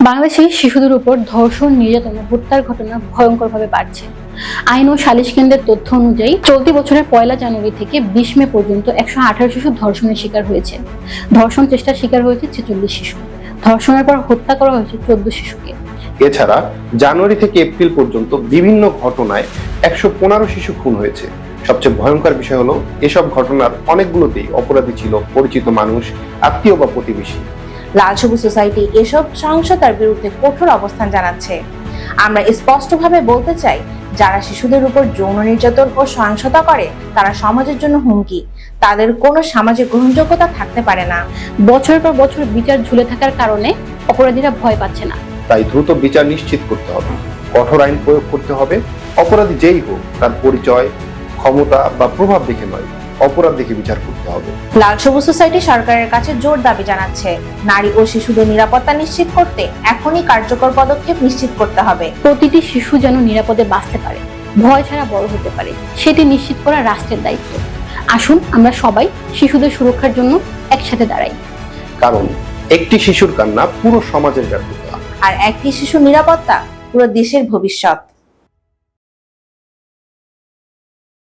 বাংলাদেশে শিশুদের উপর ধর্ষণ, নির্যাতন ও হত্যার ঘটনা ভয়ঙ্করভাবে বাড়ছে। আইন ও সালিশ কেন্দ্রের তথ্য অনুযায়ী চলতি বছরের 1 জানুয়ারি থেকে 20 মে পর্যন্ত 118 শিশু ধর্ষণের শিকার হয়েছে। ধর্ষণ চেষ্টার শিকার হয়েছে 46 শিশু। ধর্ষণের পর হত্যা করা হয়েছে 14 শিশুকে। এছাড়া জানুয়ারি থেকে এপ্রিল পর্যন্ত বিভিন্ন ঘটনায় 115 শিশু খুন হয়েছে। সবচেয়ে ভয়ঙ্কর বিষয় হলো এসব ঘটনার অনেকগুলোতেই অপরাধী ছিল পরিচিত মানুষ, আত্মীয় বা প্রতিবেশী। লাল সবুজ সোসাইটি এসব সহিংসতার বিরুদ্ধে কঠোর অবস্থান জানাচ্ছে। আমরা স্পষ্টভাবে বলতে চাই, যারা শিশুদের উপর যৌন নির্যাতন ও সহিংসতা করে তারা সমাজের জন্য হুমকি। তাদের কোনো সামাজিক গ্রহণযোগ্যতা থাকতে পারে না। বছরের পর বছর বিচার ঝুলে থাকার কারণে অপরাধীরা ভয় পাচ্ছে না। তাই দ্রুত বিচার নিশ্চিত করতে হবে, কঠোর আইন প্রয়োগ করতে হবে। অপরাধী যেই হোক তার পরিচয়, ক্ষমতা বা প্রভাব দেখে নয়, অপরাধ দেখে বিচার করতে হবে। লাল সবুজ সোসাইটি সরকারের কাছে জোর দাবি জানাচ্ছে, নারী ও শিশুদের নিরাপত্তা নিশ্চিত করতে এখনই কার্যকর পদক্ষেপ নিশ্চিত করতে হবে। প্রতিটি শিশু যেন নিরাপদে বাঁচতে পারে, ভয় ছাড়া বড় হতে পারে, সেটি নিশ্চিত করা রাষ্ট্রের দায়িত্ব। আসুন আমরা সবাই শিশুদের সুরক্ষার জন্য একসাথে দাঁড়াই। কারণ একটি শিশুর কান্না পুরো সমাজের ব্যর্থতা, আর একটি শিশুর নিরাপত্তা পুরো দেশের ভবিষ্যৎ।